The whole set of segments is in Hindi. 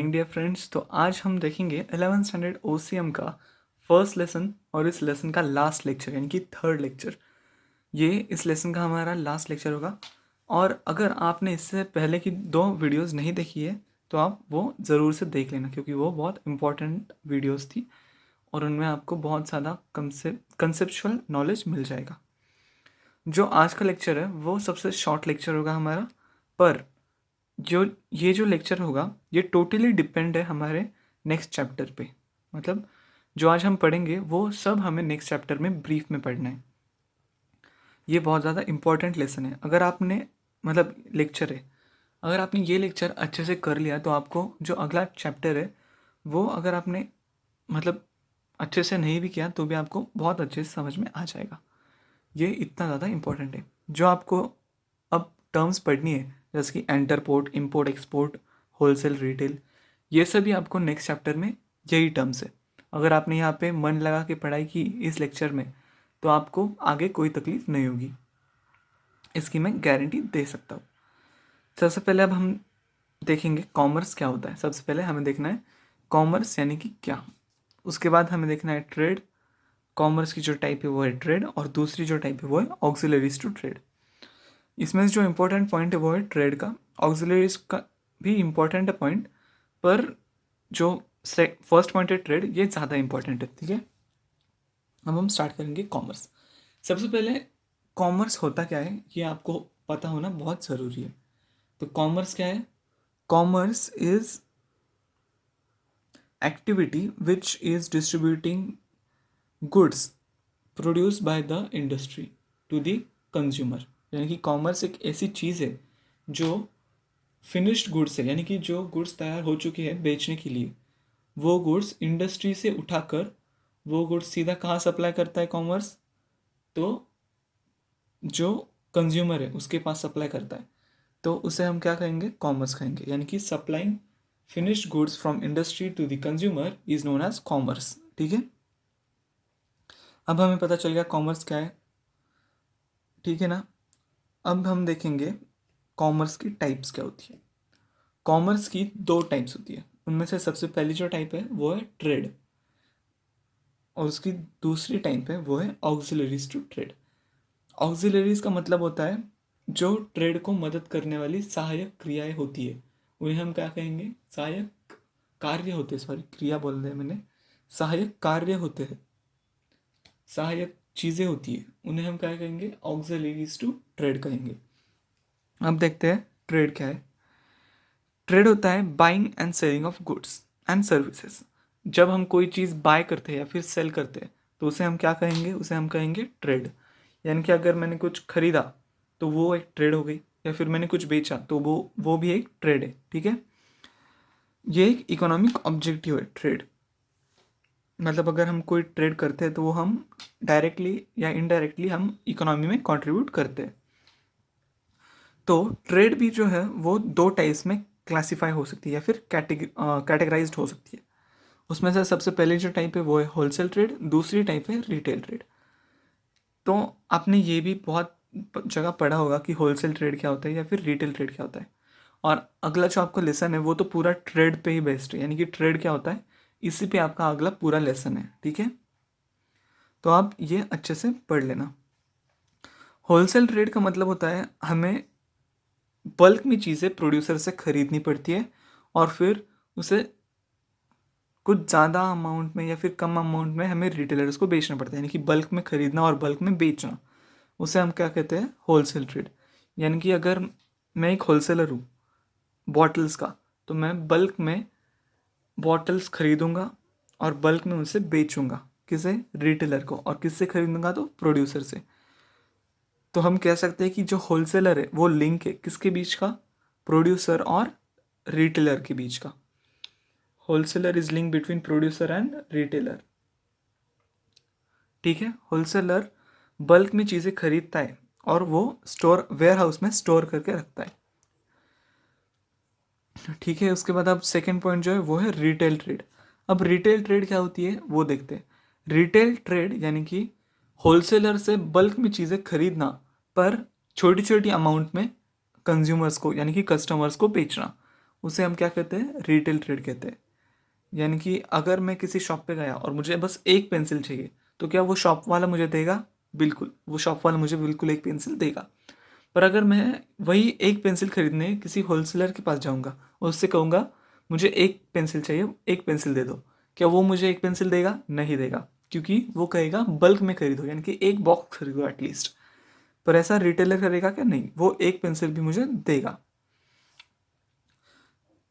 Morning dear friends. तो आज हम देखेंगे 11th स्टैंडर्ड ओसीएम का फर्स्ट लेसन और इस लेसन का लास्ट लेक्चर यानी कि थर्ड लेक्चर। ये इस लेसन का हमारा लास्ट लेक्चर होगा। और अगर आपने इससे पहले की 2 वीडियोस नहीं देखी है तो आप वो ज़रूर से देख लेना, क्योंकि वो बहुत इंपॉर्टेंट वीडियोस थी और उनमें आपको बहुत ज़्यादा कंसेप्चुअल नॉलेज मिल जाएगा। जो आज का लेक्चर है वो सबसे शॉर्ट लेक्चर होगा हमारा, पर जो लेक्चर होगा ये टोटली डिपेंड है हमारे नेक्स्ट चैप्टर पे। मतलब जो आज हम पढ़ेंगे वो सब हमें नेक्स्ट चैप्टर में ब्रीफ में पढ़ना है। ये बहुत ज़्यादा इंपॉर्टेंट लेसन है। अगर आपने मतलब लेक्चर है, अगर आपने ये लेक्चर अच्छे से कर लिया तो आपको जो अगला चैप्टर है वो अगर आपने मतलब अच्छे से नहीं भी किया तो भी आपको बहुत अच्छे से समझ में आ जाएगा। ये इतना ज़्यादा इंपॉर्टेंट है। जो आपको अब टर्म्स पढ़नी है जैसे कि एंटरपोर्ट, इंपोर्ट, एक्सपोर्ट, होलसेल, रिटेल, ये सभी आपको नेक्स्ट चैप्टर में यही टर्म्स है। अगर आपने यहाँ पे मन लगा के पढ़ाई की इस लेक्चर में तो आपको आगे कोई तकलीफ नहीं होगी, इसकी मैं गारंटी दे सकता हूँ। सबसे पहले अब हम देखेंगे कॉमर्स क्या होता है। सबसे पहले हमें देखना है कॉमर्स यानी कि क्या। उसके बाद हमें देखना है ट्रेड। कॉमर्स की जो टाइप है वो है ट्रेड, और दूसरी जो टाइप है वो है ऑक्सिलरीज टू ट्रेड। इसमें जो इम्पोर्टेंट पॉइंट है वो है ट्रेड का। ऑक्सिलरीज का भी इम्पोर्टेंट है पॉइंट, पर जो फर्स्ट पॉइंट है ट्रेड, ये ज़्यादा इंपॉर्टेंट है। ठीक है, अब हम स्टार्ट करेंगे कॉमर्स। सबसे पहले कॉमर्स होता क्या है ये आपको पता होना बहुत ज़रूरी है। तो कॉमर्स क्या है? Commerce is activity which is distributing goods produce by the industry to the consumer. यानी कि कॉमर्स एक ऐसी चीज़ है जो फिनिश्ड गुड्स है, यानी कि जो गुड्स तैयार हो चुके हैं बेचने के लिए, वो गुड्स इंडस्ट्री से उठाकर वो गुड्स सीधा कहाँ सप्लाई करता है कॉमर्स? तो जो कंज्यूमर है उसके पास सप्लाई करता है। तो उसे हम क्या कहेंगे? कॉमर्स कहेंगे। यानी कि supplying finished goods from industry to the consumer is known as commerce. ठीक है, अब हमें पता चल गया कॉमर्स क्या है। ठीक है ना, अब हम देखेंगे कॉमर्स की टाइप्स क्या होती है। कॉमर्स की 2 टाइप्स होती है। उनमें से सबसे पहली जो टाइप है वो है ट्रेड, और उसकी दूसरी टाइप है वो है ऑक्सिलरीज टू ट्रेड। ऑक्सिलरीज का मतलब होता है जो ट्रेड को मदद करने वाली सहायक क्रियाएं होती है, उन्हें हम क्या कहेंगे? सहायक कार्य होते हैं। सॉरी, क्रिया बोल रहे हैं मैंने, सहायक कार्य होते हैं, सहायक चीज़ें होती है, उन्हें हम क्या कहेंगे? ऑक्सिलरीज टू ट्रेड कहेंगे। अब देखते हैं ट्रेड क्या है। ट्रेड होता है buying and selling of goods and services. जब हम कोई चीज़ बाय करते हैं या फिर सेल करते हैं तो उसे हम क्या कहेंगे? उसे हम कहेंगे ट्रेड। यानी कि अगर मैंने कुछ खरीदा तो वो एक ट्रेड हो गई, या फिर मैंने कुछ बेचा तो वो भी एक ट्रेड है। ठीक है, ये एक इकोनॉमिक ऑब्जेक्टिव है ट्रेड। मतलब अगर हम कोई ट्रेड करते हैं तो वो हम डायरेक्टली या इनडायरेक्टली हम इकोनॉमी में कंट्रीब्यूट करते हैं। तो ट्रेड भी जो है वो 2 टाइप्स में क्लासीफाई हो सकती है या फिर कैटेगराइज्ड हो सकती है। उसमें से सबसे पहले जो टाइप है वो है होलसेल ट्रेड, दूसरी टाइप है रिटेल ट्रेड। तो आपने ये भी बहुत जगह पढ़ा होगा कि होलसेल ट्रेड क्या होता है या फिर रिटेल ट्रेड क्या होता है। और अगला जो आपका लेसन है वो तो पूरा ट्रेड पे ही बेस्ड है, यानी कि ट्रेड क्या होता है इसी पे आपका अगला पूरा लेसन है। ठीक है, तो आप ये अच्छे से पढ़ लेना। होलसेल ट्रेड का मतलब होता है हमें बल्क में चीज़ें प्रोड्यूसर से खरीदनी पड़ती है और फिर उसे कुछ ज़्यादा अमाउंट में या फिर कम अमाउंट में हमें रिटेलर्स को बेचना पड़ता है। यानी कि बल्क में खरीदना और बल्क में बेचना, उसे हम क्या कहते हैं? Wholesale trade. यानी कि अगर मैं एक होलसेलर हूँ बॉटल्स का, तो मैं बल्क में बॉटल्स खरीदूंगा और बल्क में उनसे बेचूंगा। किसे? रिटेलर को। और किससे खरीदूंगा? तो प्रोड्यूसर से। तो हम कह सकते हैं कि जो होलसेलर है वो लिंक है किसके बीच का? प्रोड्यूसर और रिटेलर के बीच का। Wholesaler is link between producer and retailer. ठीक है, होलसेलर बल्क में चीज़ें खरीदता है और वो स्टोर वेयर हाउस में स्टोर करके रखता है। ठीक है, उसके बाद अब सेकेंड पॉइंट जो है वो है रिटेल ट्रेड। अब रिटेल ट्रेड क्या होती है वो देखते हैं। रिटेल ट्रेड यानी कि होलसेलर से बल्क में चीज़ें खरीदना पर छोटी छोटी अमाउंट में कंज्यूमर्स को यानी कि कस्टमर्स को बेचना। उसे हम क्या कहते हैं, रिटेल ट्रेड कहते हैं। यानी कि अगर मैं किसी शॉप पे गया और मुझे बस एक पेंसिल चाहिए, तो क्या वो शॉप वाला मुझे देगा? बिल्कुल, वो शॉप वाला मुझे बिल्कुल एक पेंसिल देगा। पर अगर मैं वही एक पेंसिल खरीदने किसी होलसेलर के पास जाऊंगा और उससे कहूँगा मुझे एक पेंसिल चाहिए, एक पेंसिल दे दो, क्या वो मुझे एक पेंसिल देगा? नहीं देगा, क्योंकि वो कहेगा बल्क में खरीदो, यानी कि एक बॉक्स खरीदो एटलीस्ट। पर ऐसा रिटेलर करेगा क्या? नहीं, वो एक पेंसिल भी मुझे देगा।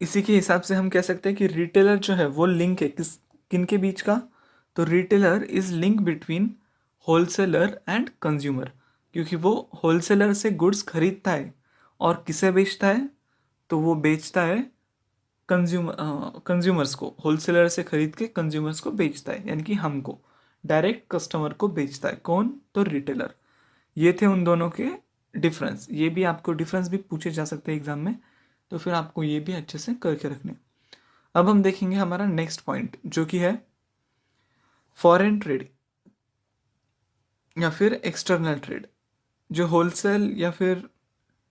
इसी के हिसाब से हम कह सकते हैं कि रिटेलर जो है वो लिंक है किन के बीच का? तो retailer is link between wholesaler and consumer, क्योंकि वो होलसेलर से गुड्स खरीदता है और किसे बेचता है? तो वो बेचता है कंज्यूमर्स को, होलसेलर से खरीद के कंज्यूमर्स को बेचता है, यानी कि हमको डायरेक्ट कस्टमर को बेचता है। कौन? तो रिटेलर। ये थे उन दोनों के डिफरेंस। ये भी आपको डिफरेंस भी पूछे जा सकते हैं एग्जाम में, तो फिर आपको ये भी अच्छे से करके रखने। अब हम देखेंगे हमारा नेक्स्ट पॉइंट, जो कि है फॉरेन ट्रेड या फिर एक्सटर्नल ट्रेड। जो होलसेल या फिर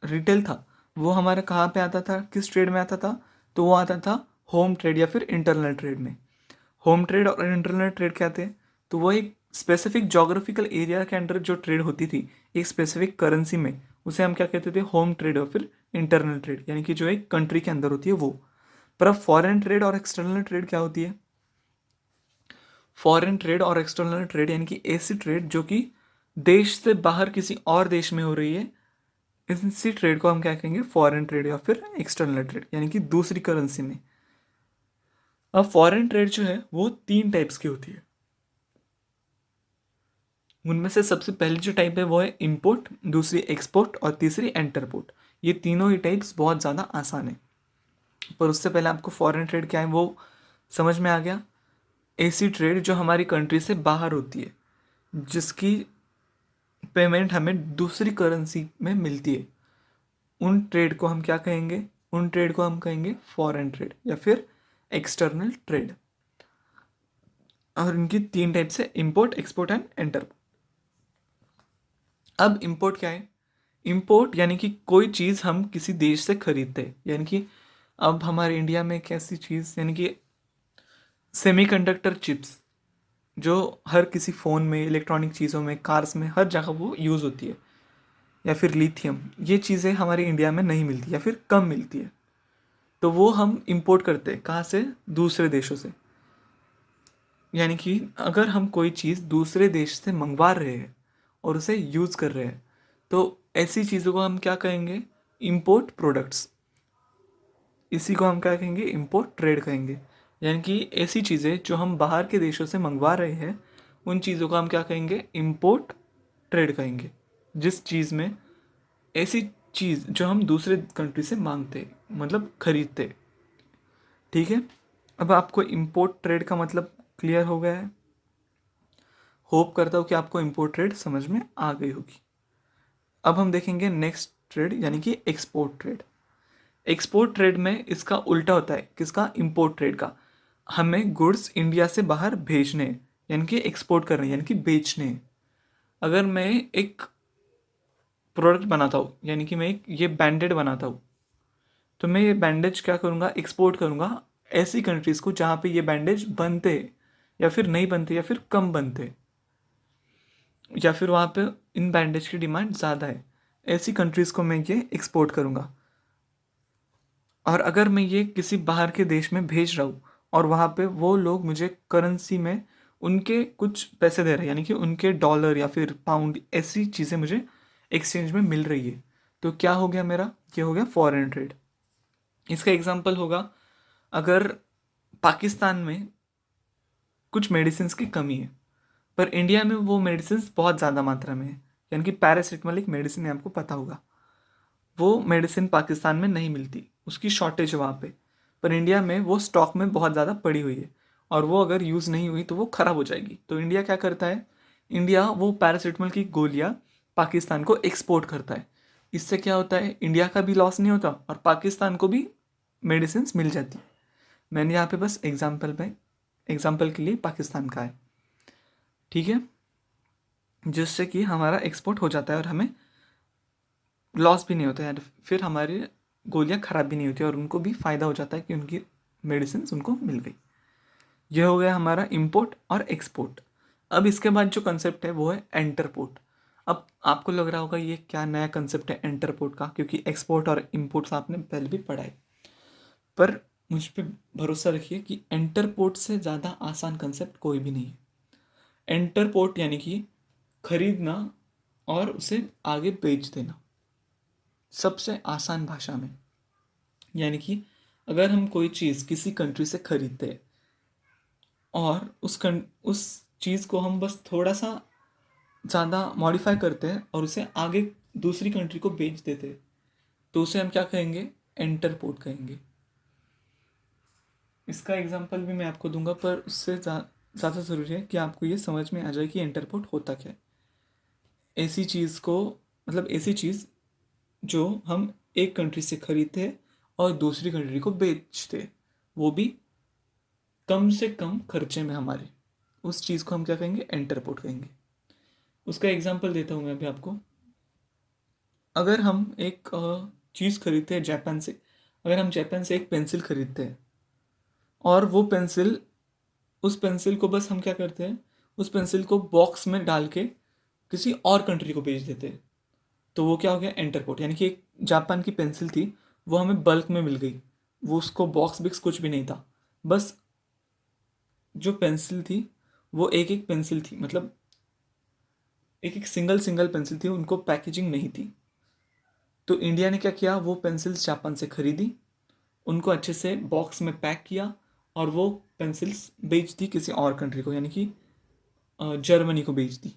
रिटेल था, वो हमारा कहाँ पे आता था, किस ट्रेड में आता था? तो वो आता था होम ट्रेड या फिर इंटरनल ट्रेड में। होम ट्रेड और इंटरनल ट्रेड क्या थे? तो वो एक स्पेसिफिक जोग्राफिकल एरिया के अंडर जो ट्रेड होती थी एक स्पेसिफिक करेंसी में, उसे हम क्या कहते थे? होम ट्रेड और फिर इंटरनल ट्रेड, यानी कि जो एक कंट्री के अंदर होती है वो। पर अब फॉरेन ट्रेड और एक्सटर्नल ट्रेड क्या होती है? फॉरेन ट्रेड और एक्सटर्नल ट्रेड यानी कि ऐसी ट्रेड जो कि देश से बाहर किसी और देश में हो रही है, इसी ट्रेड को हम क्या कहेंगे? फॉरेन ट्रेड या फिर एक्सटर्नल ट्रेड, यानी कि दूसरी करेंसी में। अब फॉरेन ट्रेड जो है वो 3 टाइप्स की होती है। उनमें से सबसे पहली जो टाइप है वो है इंपोर्ट, दूसरी एक्सपोर्ट और तीसरी एंटरपोर्ट। ये तीनों ही टाइप्स बहुत ज़्यादा आसान है। पर उससे पहले आपको फॉरेन ट्रेड क्या है वो समझ में आ गया। ऐसी ट्रेड जो हमारी कंट्री से बाहर होती है, जिसकी पेमेंट हमें दूसरी करेंसी में मिलती है, उन ट्रेड को हम क्या कहेंगे? उन ट्रेड को हम कहेंगे फॉरेन ट्रेड या फिर एक्सटर्नल ट्रेड। और इनकी 3 टाइप्स है, इंपोर्ट, एक्सपोर्ट एंड एंटरपोर्ट। अब इंपोर्ट क्या है? इंपोर्ट यानी कि कोई चीज़ हम किसी देश से खरीदते हैं, यानी कि अब हमारे इंडिया में एक ऐसी चीज़, यानी कि सेमीकंडक्टर चिप्स, जो हर किसी फ़ोन में, इलेक्ट्रॉनिक चीज़ों में, कार्स में, हर जगह वो यूज़ होती है। या फिर लिथियम, ये चीज़ें हमारे इंडिया में नहीं मिलती या फिर कम मिलती है, तो वो हम इंपोर्ट करते हैं। कहाँ से? दूसरे देशों से। यानी कि अगर हम कोई चीज़ दूसरे देश से मंगवा रहे हैं और उसे यूज़ कर रहे हैं, तो ऐसी चीज़ों को हम क्या कहेंगे? Import products. इसी को हम क्या कहेंगे? इंपोर्ट ट्रेड कहेंगे। यानी कि ऐसी चीज़ें जो हम बाहर के देशों से मंगवा रहे हैं, उन चीज़ों को हम क्या कहेंगे? इंपोर्ट ट्रेड कहेंगे। जिस चीज़ में ऐसी चीज़ जो हम दूसरे कंट्री से मांगते, मतलब खरीदते। ठीक है, अब आपको इंपोर्ट ट्रेड का मतलब क्लियर हो गया है। होप करता हूँ कि आपको इंपोर्ट ट्रेड समझ में आ गई होगी। अब हम देखेंगे नेक्स्ट ट्रेड, यानी कि एक्सपोर्ट ट्रेड। एक्सपोर्ट ट्रेड में इसका उल्टा होता है। किसका? इंपोर्ट ट्रेड का। हमें गुड्स इंडिया से बाहर भेजने हैं, यानी कि एक्सपोर्ट करने, यानी कि बेचने हैं। अगर मैं एक प्रोडक्ट बनाता हूँ, यानी कि मैं एक ये बैंडेड बनाता हूँ, तो मैं ये बैंडेज क्या करूँगा? एक्सपोर्ट करूँगा ऐसी कंट्रीज़ को जहाँ पे ये बैंडेज बनते, या फिर नहीं बनते, या फिर कम बनते, या फिर वहाँ पे इन बैंडेज की डिमांड ज़्यादा है। ऐसी कंट्रीज़ को मैं ये एक्सपोर्ट करूँगा। और अगर मैं ये किसी बाहर के देश में भेज रहा हूँ और वहाँ पे वो लोग मुझे करेंसी में उनके कुछ पैसे दे रहे हैं, यानी कि उनके डॉलर या फिर पाउंड, ऐसी चीज़ें मुझे एक्सचेंज में मिल रही है, तो क्या हो गया मेरा? ये हो गया फॉरेन ट्रेड। इसका एग्जांपल होगा, अगर पाकिस्तान में कुछ मेडिसिन की कमी है, पर इंडिया में वो मेडिसिन बहुत ज़्यादा मात्रा में है, यानी कि पैरासिटामोल एक मेडिसिन है, आपको पता होगा। वो मेडिसिन पाकिस्तान में नहीं मिलती, उसकी शॉर्टेज है वहाँ पे। पर इंडिया में वो स्टॉक में बहुत ज़्यादा पड़ी हुई है, और वो अगर यूज़ नहीं हुई तो वो ख़राब हो जाएगी। तो इंडिया क्या करता है? इंडिया वो पैरासिटामोल की गोलियाँ पाकिस्तान को एक्सपोर्ट करता है। इससे क्या होता है? इंडिया का भी लॉस नहीं होता और पाकिस्तान को भी मेडिसिन मिल जाती है। मैंने यहाँ पे बस एग्जाम्पल के लिए पाकिस्तान का है, ठीक है, जिससे कि हमारा एक्सपोर्ट हो जाता है और हमें लॉस भी नहीं होता है, फिर हमारे गोलियां ख़राब भी नहीं होती और उनको भी फ़ायदा हो जाता है कि उनकी मेडिसिन उनको मिल गई। यह हो गया हमारा इम्पोर्ट और एक्सपोर्ट। अब इसके बाद जो कंसेप्ट है वो है एंटरपोर्ट। अब आपको लग रहा होगा ये क्या नया कंसेप्ट है एंटरपोर्ट का, क्योंकि एक्सपोर्ट और इम्पोर्ट्स आपने पहले भी पढ़ा है। पर मुझ पे भरोसा रखिए कि एंटरपोर्ट से ज़्यादा आसान कंसेप्ट कोई भी नहीं है। एंटरपोर्ट यानी कि खरीदना और उसे आगे बेच देना, सबसे आसान भाषा में। यानी कि अगर हम कोई चीज़ किसी कंट्री से खरीदते हैं और उस चीज़ को हम बस थोड़ा सा ज़्यादा मॉडिफाई करते हैं और उसे आगे दूसरी कंट्री को बेच देते हैं, तो उसे हम क्या कहेंगे? एंटरपोर्ट कहेंगे। इसका एग्जांपल भी मैं आपको दूंगा, पर उससे ज़्यादा ज़रूरी है कि आपको ये समझ में आ जाए कि एंटरपोर्ट होता क्या है। ऐसी चीज़ को, मतलब ऐसी चीज़ जो हम एक कंट्री से खरीदते हैं और दूसरी कंट्री को बेचते हैं, वो भी कम से कम खर्चे में हमारे, उस चीज़ को हम क्या कहेंगे? एंटरपोर्ट कहेंगे। उसका एग्जांपल देता हूँ मैं अभी आपको। अगर हम एक चीज़ खरीदते हैं जापान से, अगर हम जापान से एक पेंसिल खरीदते हैं और वो पेंसिल, उस पेंसिल को बस हम क्या करते हैं, उस पेंसिल को बॉक्स में डाल के किसी और कंट्री को बेच देते हैं, तो वो क्या हो गया? एंटरपोर्ट। यानी कि एक जापान की पेंसिल थी, वो हमें बल्क में मिल गई, वो उसको बॉक्स बिक्स कुछ भी नहीं था, बस जो पेंसिल थी वो एक एक पेंसिल थी, मतलब एक एक सिंगल सिंगल पेंसिल थी, उनको पैकेजिंग नहीं थी। तो इंडिया ने क्या किया? वो पेंसिल्स जापान से खरीदी, उनको अच्छे से बॉक्स में पैक किया और वो पेंसिल्स बेच दी किसी और कंट्री को, यानी कि जर्मनी को बेच दी।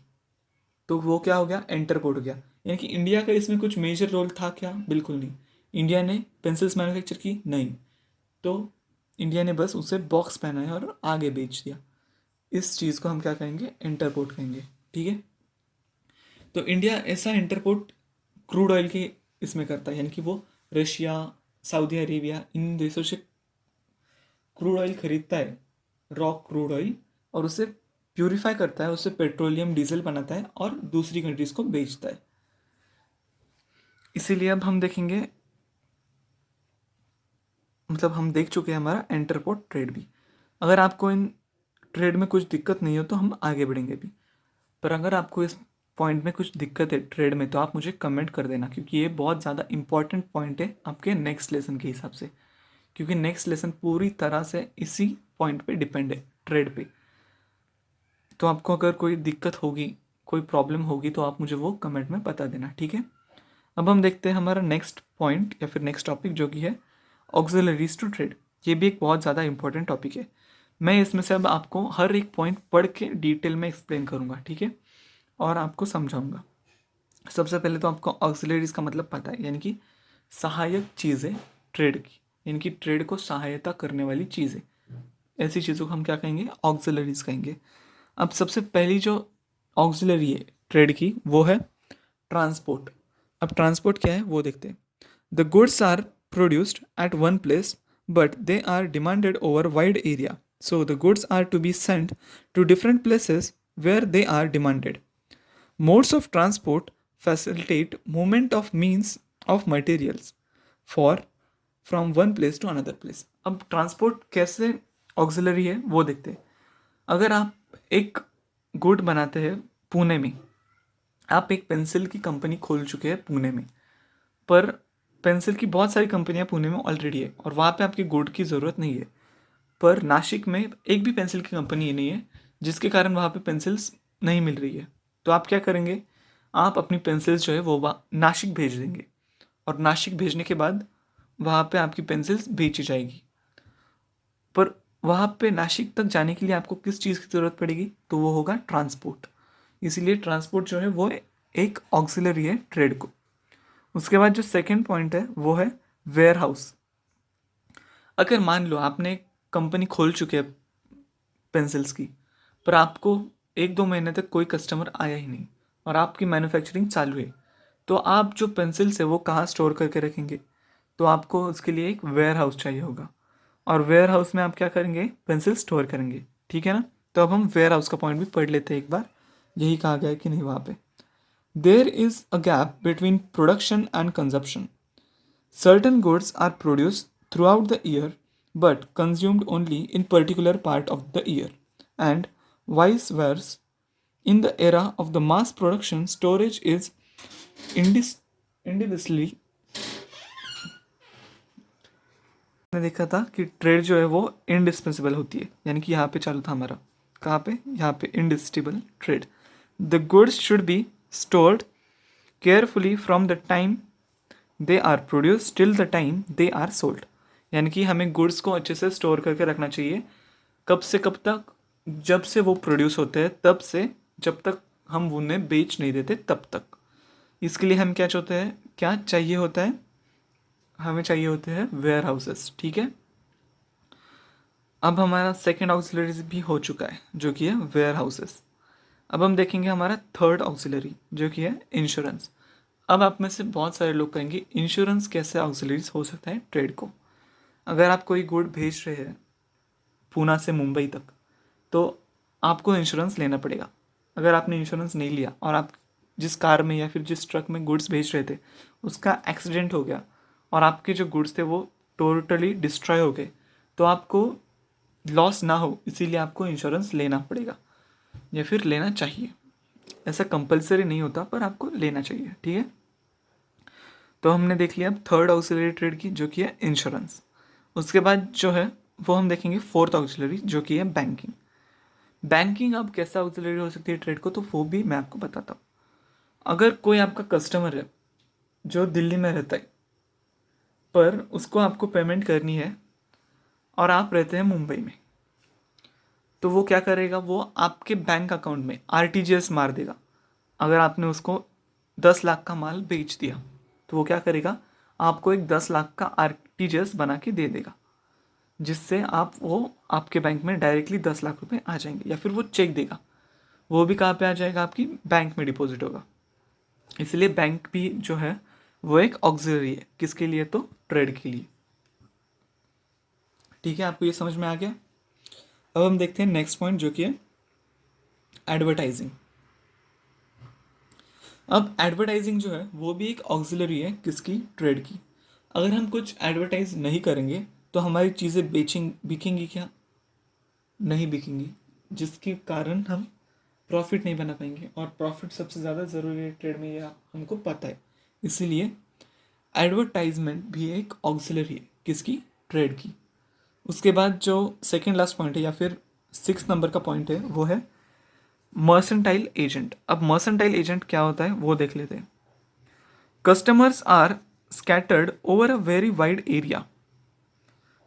तो वो क्या हो गया? एंटरपोर्ट हो गया। यानी कि इंडिया का इसमें कुछ मेजर रोल था क्या? बिल्कुल नहीं। इंडिया ने पेंसिल्स मैन्युफैक्चर की? नहीं। तो इंडिया ने बस उसे बॉक्स पहनाया और आगे बेच दिया। इस चीज़ को हम क्या कहेंगे? एंटरपोर्ट कहेंगे। ठीक है। तो इंडिया ऐसा एंटरपोर्ट क्रूड ऑयल के इसमें करता है, यानी कि वो रशिया, सऊदी अरेबिया, इन देशों से क्रूड ऑयल खरीदता है, रॉ क्रूड ऑयल, और उसे प्यूरिफाई करता है, उससे पेट्रोलियम डीजल बनाता है और दूसरी कंट्रीज को बेचता है। इसीलिए अब हम देखेंगे, मतलब हम देख चुके हैं हमारा एंटरपोर्ट ट्रेड भी। अगर आपको इन ट्रेड में कुछ दिक्कत नहीं हो तो हम आगे बढ़ेंगे भी, पर अगर आपको इस पॉइंट में कुछ दिक्कत है ट्रेड में, तो आप मुझे कमेंट कर देना, क्योंकि ये बहुत ज़्यादा इंपॉर्टेंट पॉइंट है आपके नेक्स्ट लेसन के हिसाब से, क्योंकि नेक्स्ट लेसन पूरी तरह से इसी पॉइंट पे डिपेंड है, ट्रेड पे। तो आपको अगर कोई दिक्कत होगी, कोई प्रॉब्लम होगी, तो आप मुझे वो कमेंट में बता देना। ठीक है। अब हम देखते हैं हमारा नेक्स्ट पॉइंट या फिर नेक्स्ट टॉपिक, जो कि है ऑक्सिलरीज टू ट्रेड। ये भी एक बहुत ज़्यादा इंपॉर्टेंट टॉपिक है। मैं इसमें से अब आपको हर एक पॉइंट पढ़ के डिटेल में एक्सप्लेन करूँगा, ठीक है, और आपको समझाऊंगा। सबसे पहले तो आपको ऑक्सिलरीज का मतलब पता है, यानी कि सहायक चीज़ें ट्रेड की, यानी कि ट्रेड को सहायता करने वाली चीज़ें, ऐसी चीज़ों को हम क्या कहेंगे? ऑक्सिलरीज कहेंगे। अब सबसे पहली जो ऑक्सिलरी है ट्रेड की, वो है ट्रांसपोर्ट। अब ट्रांसपोर्ट क्या है वो देखते हैं। The goods are produced at one place but they are demanded over wide area, so the goods are to be sent to different places where they are demanded. Modes of transport facilitate movement of means of materials for from one place to another place. अब ट्रांसपोर्ट कैसे ऑक्सिलरी है वो देखते हैं। अगर आप एक गुड बनाते हैं पुणे में, आप एक पेंसिल की कंपनी खोल चुके हैं पुणे में, पर पेंसिल की बहुत सारी कंपनियां पुणे में ऑलरेडी है और वहाँ पे आपकी गुड की ज़रूरत नहीं है, पर नासिक में एक भी पेंसिल की कंपनी नहीं है, जिसके कारण वहाँ पे पेंसिल्स नहीं मिल रही है। तो आप क्या करेंगे? आप अपनी पेंसिल्स जो है वो नासिक भेज देंगे, और नासिक भेजने के बाद वहाँ पे आपकी पेंसिल्स बेची जाएगी। पर वहाँ पे नासिक तक जाने के लिए आपको किस चीज़ की ज़रूरत पड़ेगी? तो वो होगा ट्रांसपोर्ट। इसीलिए ट्रांसपोर्ट जो है वो एक ऑक्सिलरी है ट्रेड को। उसके बाद जो सेकेंड पॉइंट है वो है वेयर हाउस। अगर मान लो आपने एक कंपनी खोल चुके हैं पेंसिल्स की, पर आपको 1-2 महीने तक कोई कस्टमर आया ही नहीं और आपकी मैन्युफैक्चरिंग चालू है, तो आप जो पेंसिल्स है वो कहाँ स्टोर करके रखेंगे? तो आपको उसके लिए एक वेयर हाउस चाहिए होगा, और वेयर हाउस में आप क्या करेंगे? पेंसिल स्टोर करेंगे। ठीक है ना। तो अब हम वेयर हाउस का पॉइंट भी पढ़ लेते हैं एक बार, यही कहा गया है कि नहीं वहाँ पे। There is a gap between production and consumption, Certain goods are produced throughout the year but consumed only in particular part of the year, and vice versa. In the era of the mass production, storage is indivisibly ने देखा था कि ट्रेड जो है वो इंडिस्पेंसिबल होती है, यानी कि यहाँ पे चालू था हमारा, कहाँ पे, यहाँ पे इंडिस्टिबल trade. The goods should be stored carefully from the time they are produce till the time they are sold. यानी कि हमें गुड्स को अच्छे से स्टोर करके रखना चाहिए. कब से कब तक? जब से वो प्रोड्यूस होते हैं तब से जब तक हम उन्हें बेच नहीं देते तब तक. इसके लिए हम क्या चाहते हैं, क्या चाहिए होता है, हमें चाहिए होते हैं वेयर हाउसेस. ठीक है, अब हमारा सेकेंड ऑक्सिलरी भी हो चुका है जो कि है वेयर हाउसेस. अब हम देखेंगे हमारा थर्ड ऑक्सिलरी जो कि है इंश्योरेंस. अब आप में से बहुत सारे लोग कहेंगे इंश्योरेंस कैसे ऑक्सिलरीज हो सकता है ट्रेड को. अगर आप कोई गुड भेज रहे हैं पूना से मुंबई तक तो आपको इंश्योरेंस लेना पड़ेगा. अगर आपने इंश्योरेंस नहीं लिया और आप जिस कार में या फिर जिस ट्रक में गुड्स भेज रहे थे उसका एक्सीडेंट हो गया और आपके जो गुड्स थे वो टोटली डिस्ट्रॉय हो गए, तो आपको लॉस ना हो इसीलिए आपको इंश्योरेंस लेना पड़ेगा या फिर लेना चाहिए. ऐसा कंपलसरी नहीं होता पर आपको लेना चाहिए. ठीक है, तो हमने देख लिया अब थर्ड ऑक्सिलरी ट्रेड की जो कि है इंश्योरेंस. उसके बाद जो है वो हम देखेंगे फोर्थ ऑक्सिलरी जो कि है बैंकिंग. बैंकिंग अब कैसा ऑक्सिलरी हो सकती है ट्रेड को, तो वो भी मैं आपको बताता हूँ. अगर कोई आपका कस्टमर है जो दिल्ली में रहता है पर उसको आपको पेमेंट करनी है और आप रहते हैं मुंबई में, तो वो क्या करेगा, वो आपके बैंक अकाउंट में आरटीजीएस मार देगा. अगर आपने उसको 10 लाख का माल बेच दिया तो वो क्या करेगा, आपको एक 10 लाख का आरटीजीएस बना के दे देगा, जिससे आप वो आपके बैंक में डायरेक्टली 10 लाख रुपए आ जाएंगे. या फिर वो चेक देगा, वो भी कहाँ पे आ जाएगा, आपकी बैंक में डिपॉजिट होगा. इसलिए बैंक भी जो है वो एक ऑक्सिलरी है. किसके लिए, तो ट्रेड के लिए. ठीक है, आपको ये समझ में आ गया. अब हम देखते हैं नेक्स्ट पॉइंट जो कि है एडवर्टाइजिंग. अब एडवर्टाइजिंग जो है वो भी एक ऑक्सिलरी है किसकी, ट्रेड की. अगर हम कुछ एडवर्टाइज नहीं करेंगे तो हमारी चीज़ें बिकेंगी क्या, नहीं बिकेंगी, जिसके कारण हम प्रॉफिट नहीं बना पाएंगे. और प्रॉफिट सबसे ज़्यादा ज़रूरी है ट्रेड में, ये हमको पता है. इसीलिए एडवर्टाइजमेंट भी एक ऑक्सिलरी है किसकी, ट्रेड की. उसके बाद जो सेकेंड लास्ट पॉइंट है या फिर 6 नंबर का पॉइंट है वो है मर्सेंटाइल एजेंट. अब मर्सेंटाइल एजेंट क्या होता है वो देख लेते हैं. Customers are scattered over a very wide area.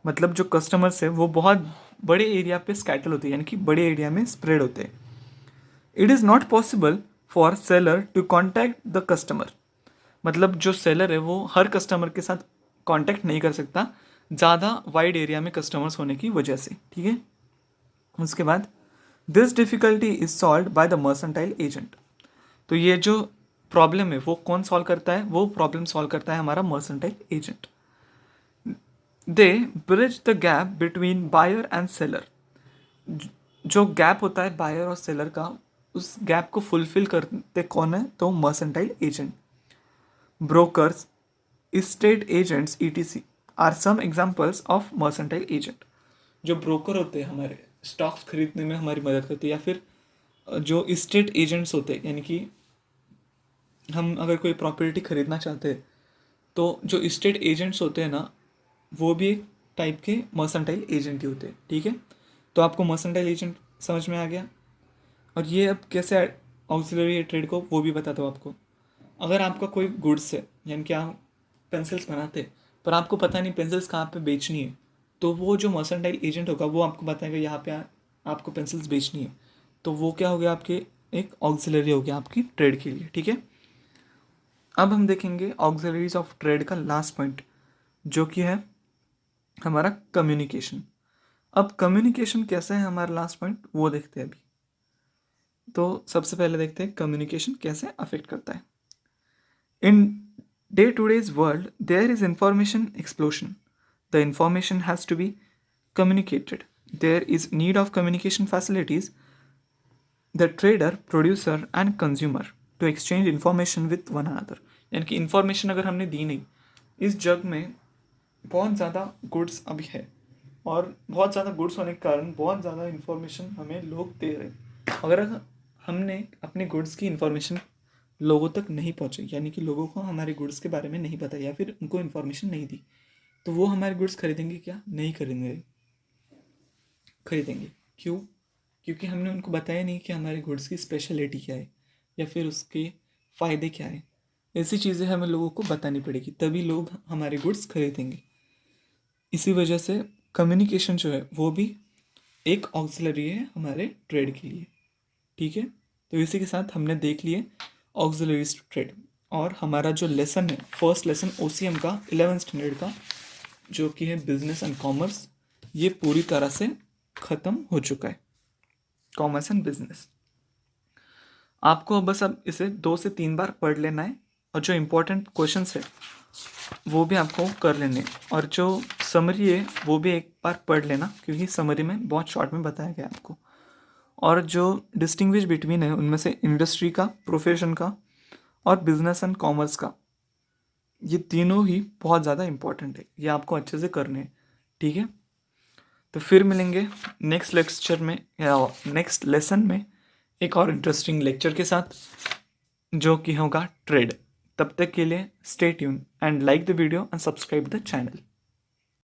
मतलब जो कस्टमर्स है वो बहुत बड़े एरिया पे स्कैटर होते हैं, यानी कि बड़े एरिया में स्प्रेड होते हैं. It is not possible for seller to contact the customer. मतलब जो सेलर है वो हर कस्टमर के साथ कांटेक्ट नहीं कर सकता ज़्यादा वाइड एरिया में कस्टमर्स होने की वजह से. ठीक है, उसके बाद this difficulty is solve by the mercantile agent. तो ये जो प्रॉब्लम है वो कौन सॉल्व करता है, वो प्रॉब्लम सॉल्व करता है हमारा mercantile agent. They bridge the gap between buyer and seller. जो गैप होता है बायर और सेलर का, उस गैप को फुलफिल करते कौन है, तो mercantile agent. Brokers, estate agents etc are some examples of mercantile agent. जो ब्रोकर होते हैं हमारे स्टॉक्स खरीदने में हमारी मदद करते हैं, या फिर जो इस्टेट एजेंट्स होते हैं, यानी कि हम अगर कोई प्रॉपर्टी खरीदना चाहते हैं तो जो इस्टेट एजेंट्स होते हैं ना, वो भी एक टाइप के मर्सेंटाइल एजेंट ही होते हैं. ठीक है, तो आपको मर्सेंटाइल एजेंट समझ में आ गया. और ये अब कैसे ऑक्सिलरी ट्रेड को वो भी बताता हूँ आपको. अगर आपका कोई गुड्स है, यानी कि आप पेंसिल्स बनाते हैं पर आपको पता नहीं पेंसिल्स कहाँ पे बेचनी है, तो वो जो मर्सेंटाइल एजेंट होगा वो आपको बताएगा यहाँ पे आपको पेंसिल्स बेचनी है. तो वो क्या हो गया, आपके एक ऑक्सिलरी हो गया आपकी ट्रेड के लिए. ठीक है, अब हम देखेंगे ऑक्सिलरीज ऑफ ट्रेड का लास्ट पॉइंट जो कि है हमारा कम्युनिकेशन. अब कम्युनिकेशन कैसे है हमारा लास्ट पॉइंट वो देखते हैं अभी. तो सबसे पहले देखते हैं कम्युनिकेशन कैसे अफेक्ट करता है. In day today's world, there is information explosion. The information has to be communicated. There is need of communication facilities. The trader, producer and consumer to exchange information with one another. यानी कि information अगर हमने दी नहीं इस जग में बहुत ज़्यादा गुड्स अभी है, और बहुत ज़्यादा गुड्स होने के कारण बहुत ज़्यादा इन्फॉर्मेशन हमें लोग दे रहे हैं। अगर हमने अपने गुड्स की इन्फॉर्मेशन लोगों तक नहीं पहुँचे, यानी कि लोगों को हमारे गुड्स के बारे में नहीं पता या फिर उनको इन्फॉर्मेशन नहीं दी, तो वो हमारे गुड्स खरीदेंगे क्या? नहीं खरीदेंगे। क्यों? क्योंकि हमने उनको बताया नहीं कि हमारे गुड्स की स्पेशलिटी क्या है या फिर उसके फ़ायदे क्या है। ऐसी चीज़ें हमें लोगों को बतानी पड़ेगी, तभी लोग हमारे गुड्स खरीदेंगे। इसी वजह से कम्युनिकेशन जो है वो भी एक ऑक्सिलरी है हमारे ट्रेड के लिए। ठीक है, तो इसी के साथ हमने देख लिए ऑक्सिलरीज टू ट्रेड, और हमारा जो लेसन है, फर्स्ट लेसन OCM का 11th स्टैंडर्ड का, जो कि है बिजनेस एंड कॉमर्स, ये पूरी तरह से ख़त्म हो चुका है। कॉमर्स एंड बिजनेस आपको बस अब इसे 2 से 3 बार पढ़ लेना है, और जो इम्पोर्टेंट क्वेश्चंस है वो भी आपको कर लेने, और जो समरी है वो भी एक बार पढ़ लेना, क्योंकि समरी में बहुत शॉर्ट में बताया गया आपको। और जो डिस्टिंग्विश बिटवीन है उनमें से इंडस्ट्री का, प्रोफेशन का और बिजनेस एंड कॉमर्स का, ये तीनों ही बहुत ज़्यादा इंपॉर्टेंट है, ये आपको अच्छे से करने हैं। ठीक है, तो फिर मिलेंगे नेक्स्ट लेक्चर में या नेक्स्ट लेसन में एक और इंटरेस्टिंग लेक्चर के साथ, जो कि होगा ट्रेड। तब तक के लिए stay tune and like the video and subscribe the channel.